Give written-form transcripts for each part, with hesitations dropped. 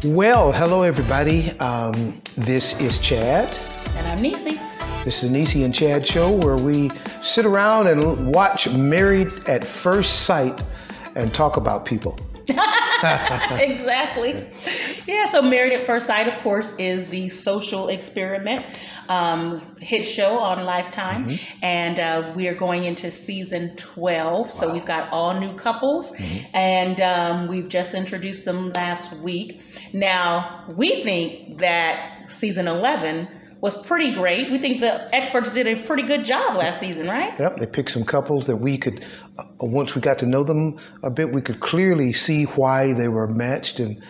Well, hello everybody. This is Chad. And I'm Niecy. This is the Niecy&Chad show where we sit around and watch Married at First Sight and talk about people. Exactly. Yeah, so Married at First Sight, of course, is the social experiment hit show on Lifetime. And we are going into season 12. So we've got all new couples and we've just introduced them last week. Now, we think that season 11 was pretty great. We think the experts did a pretty good job last season, right? Yep, they picked some couples that we could, once we got to know them a bit, we could clearly see why they were matched. And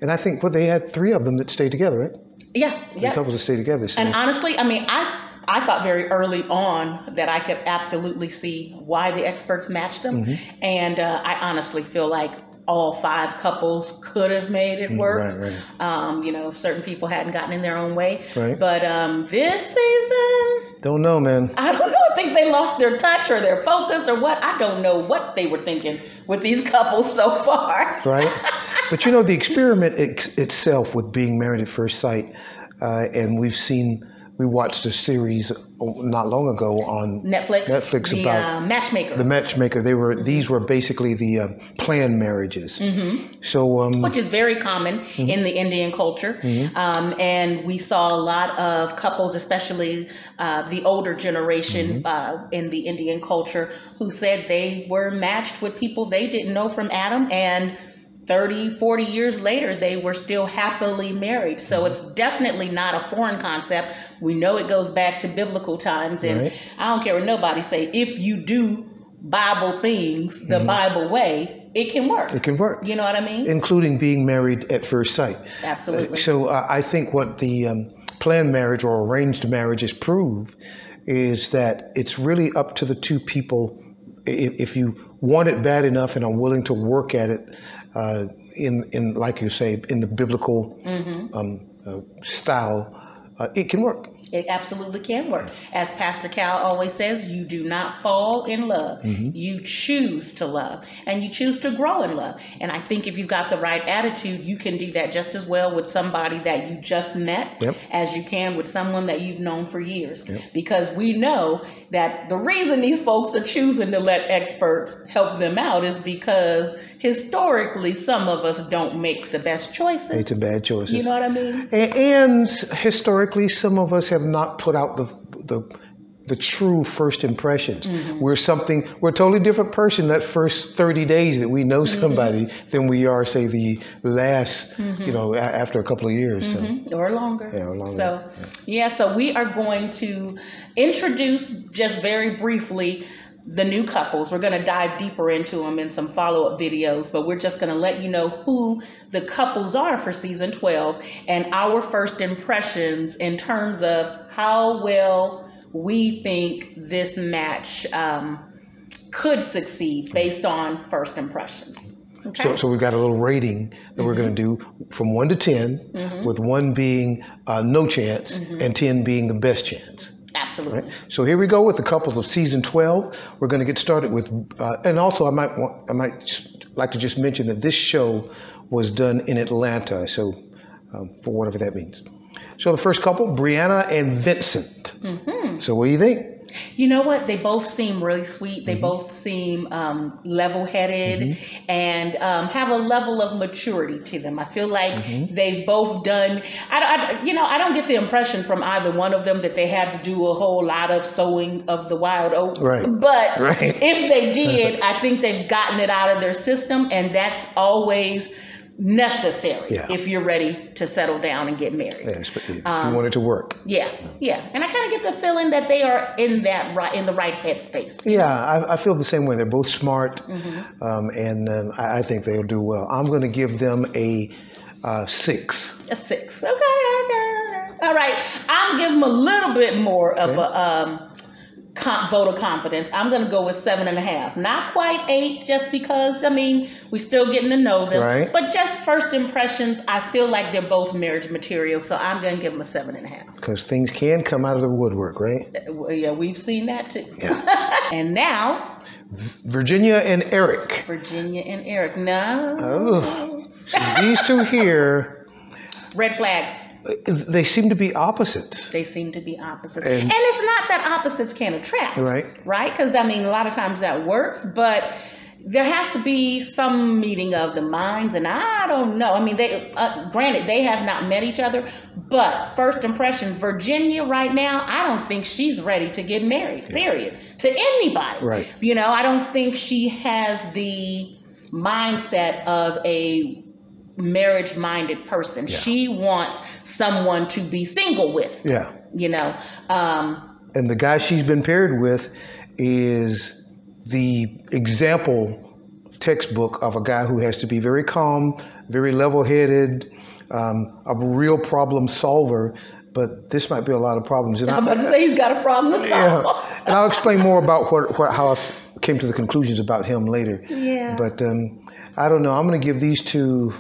I think, well, they had 3 of them that stayed together, right? Yeah, yeah. Couples that stayed together. So. And honestly, I mean, I thought very early on that I could absolutely see why the experts matched them. And I honestly feel like all 5 couples could have made it work. Right. You know, if certain people hadn't gotten in their own way. Right. But this season, don't know, man. I don't know. I think they lost their touch or their focus or what. I don't know what they were thinking with these couples so far. Right. But you know, the experiment itself with being married at first sight, and we watched a series not long ago on Netflix about matchmaker. The matchmaker. These were basically the planned marriages. So which is very common in the Indian culture, and we saw a lot of couples, especially the older generation in the Indian culture, who said they were matched with people they didn't know from Adam, and 30, 40 years later, they were still happily married. So it's definitely not a foreign concept. We know it goes back to biblical times. And I don't care what nobody say, if you do Bible things the Bible way, it can work. It can work. You know what I mean? Including being married at first sight. Absolutely. So I think what the planned marriage or arranged marriages prove is that it's really up to the 2 people. If you want it bad enough and are willing to work at it, in like you say, in the biblical style, it can work. It absolutely can work. As Pastor Cal always says, you do not fall in love. You choose to love, and you choose to grow in love. And I think if you've got the right attitude, you can do that just as well with somebody that you just met as you can with someone that you've known for years. Because we know that the reason these folks are choosing to let experts help them out is because historically, some of us don't make the best choices. It's a bad choices. You know what I mean? And historically, some of us have not put out the true first impressions. We're a totally different person that first 30 days that we know somebody than we are, say, the last, you know, after a couple of years. So. Or longer. Yeah, or longer. So, so we are going to introduce just very briefly the new couples. We're going to dive deeper into them in some follow-up videos, but we're just going to let you know who the couples are for season 12 and our first impressions in terms of how well we think this match could succeed based on first impressions. Okay. So we've got a little rating that we're going to do from 1 to 10, with 1 being no chance and 10 being the best chance. Absolutely. Right. So here we go with the couples of season 12. We're going to get started with, and also I might like to just mention that this show was done in Atlanta. So for whatever that means. So the first couple, Brianna and Vincent. So what do you think? You know what? They both seem really sweet. They both seem level-headed and have a level of maturity to them. I feel like they've both done, I don't get the impression from either one of them that they had to do a whole lot of sowing of the wild oats. Right. But if they did, I think they've gotten it out of their system, and that's always necessary if you're ready to settle down and get married. Yes, but if you want it to work. Yeah. And I kind of get the feeling that they are in the right headspace. Yeah, I feel the same way. They're both smart, and I think they'll do well. I'm going to give them a 6. A 6. Okay. All right. I'll give them a little bit more of a vote of confidence. I'm going to go with 7.5. Not quite 8, just because, I mean, we're still getting to know them. Right. But just first impressions, I feel like they're both marriage material, so I'm going to give them a 7.5. Because things can come out of the woodwork, right? Yeah, we've seen that too. Yeah. And now, Virginia and Eric. Virginia and Eric. No. Oh. So these two here, red flags. they seem to be opposites. They seem to be opposites. And it's not that opposites can't attract. Right. Right? Because, I mean, a lot of times that works, but there has to be some meeting of the minds, and I don't know. I mean, they granted, they have not met each other, but first impression, Virginia right now, I don't think she's ready to get married, period, to anybody. Right. You know, I don't think she has the mindset of a marriage-minded person. Yeah. She wants someone to be single with. Yeah. You know. And the guy she's been paired with is the example textbook of a guy who has to be very calm, very level-headed, a real problem solver. But this might be a lot of problems. And I'm about to say he's got a problem to solve. Yeah, and I'll explain more about how I came to the conclusions about him later. Yeah. But I don't know. I'm going to give these two,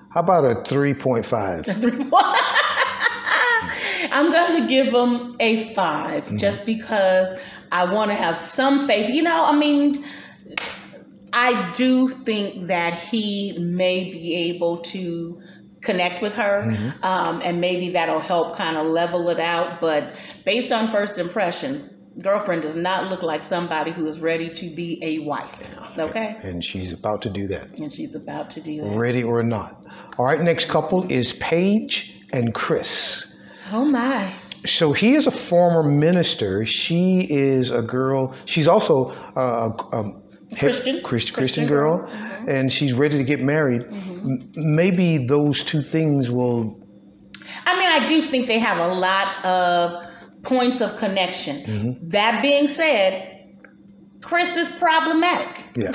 how about a 3.5? I'm going to give them a 5 just because I want to have some faith. You know, I mean, I do think that he may be able to connect with her, and maybe that'll help kind of level it out. But based on first impressions, girlfriend does not look like somebody who is ready to be a wife. Okay? And she's about to do that. And she's about to do that. Ready or not. All right, next couple is Paige and Chris. Oh my. So he is a former minister. She is a girl. She's also a Christian girl, and she's ready to get married. Maybe those two things will. I mean, I do think they have a lot of points of connection. That being said, Chris is problematic. Yeah.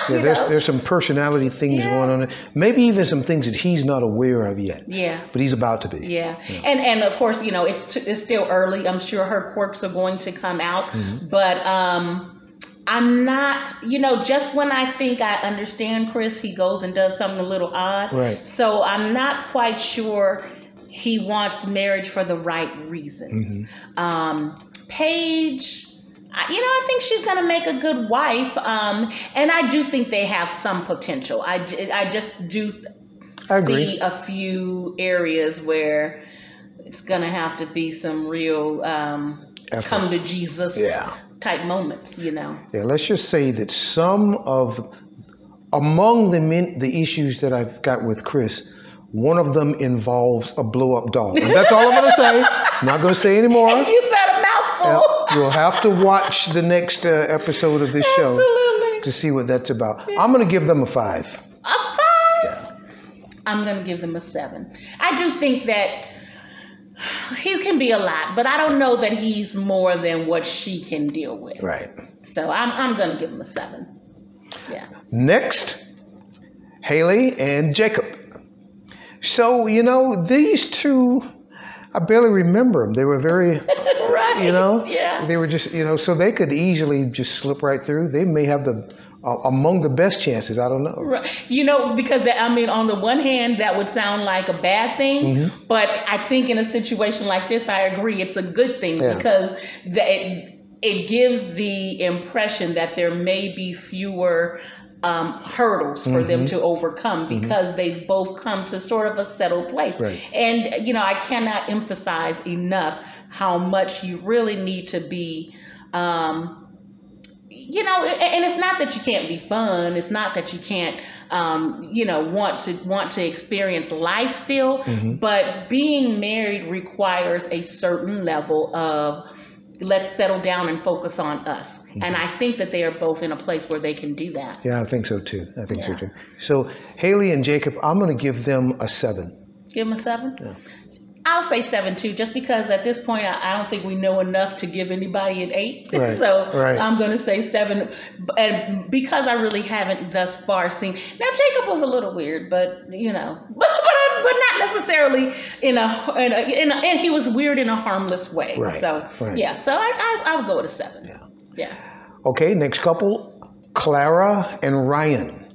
Yeah, there's some personality things going on. Maybe even some things that he's not aware of yet. Yeah. But he's about to be. Yeah. And of course, you know, it's still early. I'm sure her quirks are going to come out. But I'm not, you know, just when I think I understand Chris, he goes and does something a little odd. Right. So I'm not quite sure he wants marriage for the right reasons. Paige, you know, I think she's going to make a good wife. And I do think they have some potential. I just do see a few areas where it's going to have to be some real come to Jesus type moments, you know. Yeah, let's just say that among the issues that I've got with Chris, one of them involves a blow-up doll. And that's all I'm going to say. I'm not going to say any more. And you said a mouthful. You'll have to watch the next episode of this show to see what that's about. I'm going to give them a 5. A 5? Yeah. I'm going to give them a 7. I do think that he can be a lot, but I don't know that he's more than what she can deal with. Right. So I'm going to give him a 7. Yeah. Next, Haley and Jacob. So, you know, these two, I barely remember them. They were very, you know, they were just, you know, so they could easily just slip right through. They may have among the best chances. I don't know. Right. You know, because I mean, on the one hand, that would sound like a bad thing, but I think in a situation like this, I agree, it's a good thing because it gives the impression that there may be fewer hurdles for them to overcome because they've both come to sort of a settled place. Right. And, you know, I cannot emphasize enough how much you really need to be, you know, and it's not that you can't be fun. It's not that you can't, you know, want to experience life still, but being married requires a certain level of let's settle down and focus on us. And I think that they are both in a place where they can do that. Yeah, I think so too. So too. So Haley and Jacob, I'm going to give them a 7. Give them a 7? Yeah. I'll say 7 too, just because at this point I don't think we know enough to give anybody an 8. Right. So I'm going to say 7, and because I really haven't thus far seen. Now Jacob was a little weird, but you know, but not necessarily in a he was weird in a harmless way. Right. So yeah, so I'll go with a 7. Yeah. Yeah. Okay, next couple, Clara and Ryan.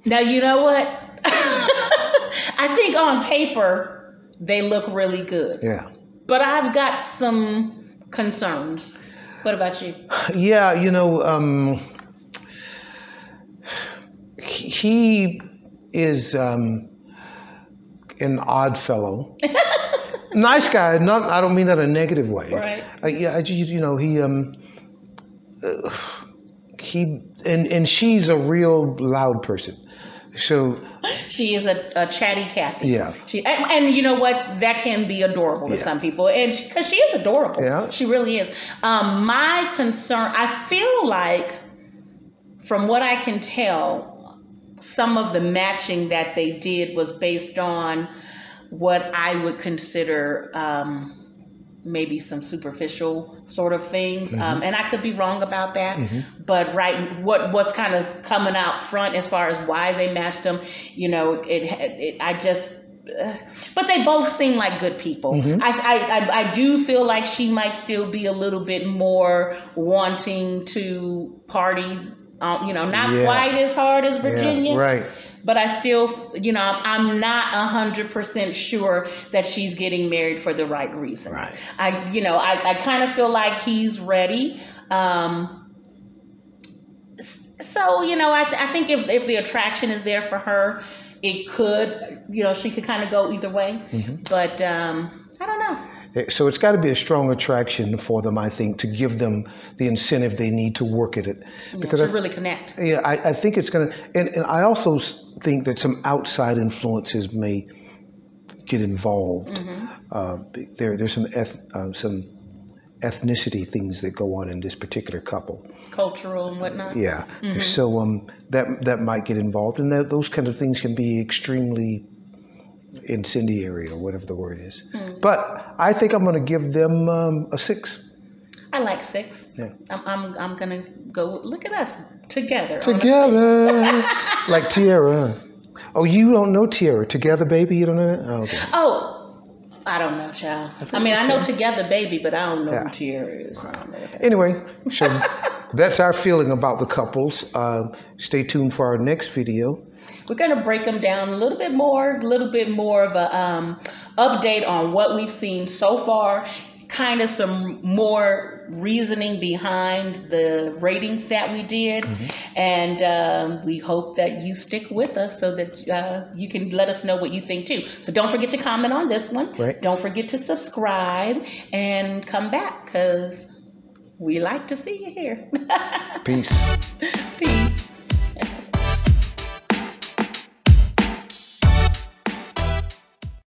Now you know what? I think on paper they look really good. Yeah. But I've got some concerns. What about you? Yeah, you know, he is an odd fellow. Nice guy. Not. I don't mean that in a negative way. Right. Yeah. And she's a real loud person. So she is a chatty Cathy. Yeah. And you know what? That can be adorable to some people, and because she is adorable. Yeah. She really is. My concern, I feel like, from what I can tell, some of the matching that they did was based on what I would consider maybe some superficial sort of things, and I could be wrong about that. But what's kind of coming out front as far as why they matched them, but they both seem like good people. I do feel like she might still be a little bit more wanting to party, not quite as hard as Virginia. Yeah, right. But I still, I'm not 100% sure that she's getting married for the right reasons. Right. I kind of feel like he's ready. So, I think if the attraction is there for her, it could, she could kind of go either way. But I don't know. So it's got to be a strong attraction for them, I think, to give them the incentive they need to work at it. Because to really connect. Yeah, I think it's going to, and I also think that some outside influences may get involved. There's some ethnicity things that go on in this particular couple. Cultural and whatnot. Yeah. So that might get involved, and those kinds of things can be extremely incendiary, or whatever the word is. But I think I'm going to give them a 6. I like 6. Yeah. I'm going to go. Look at us together. Like Tierra. Oh, you don't know Tierra? Together, baby. You don't know that? Oh, okay. Oh, I don't know, child. I know Together, Baby, but I don't know who Tierra is. Anyway, so that's our feeling about the couples. Stay tuned for our next video. We're going to break them down a little bit more of a update on what we've seen so far, kind of some more reasoning behind the ratings that we did. And we hope that you stick with us so that you can let us know what you think too. So don't forget to comment on this one. Right. Don't forget to subscribe and come back, because we like to see you here. Peace. Peace.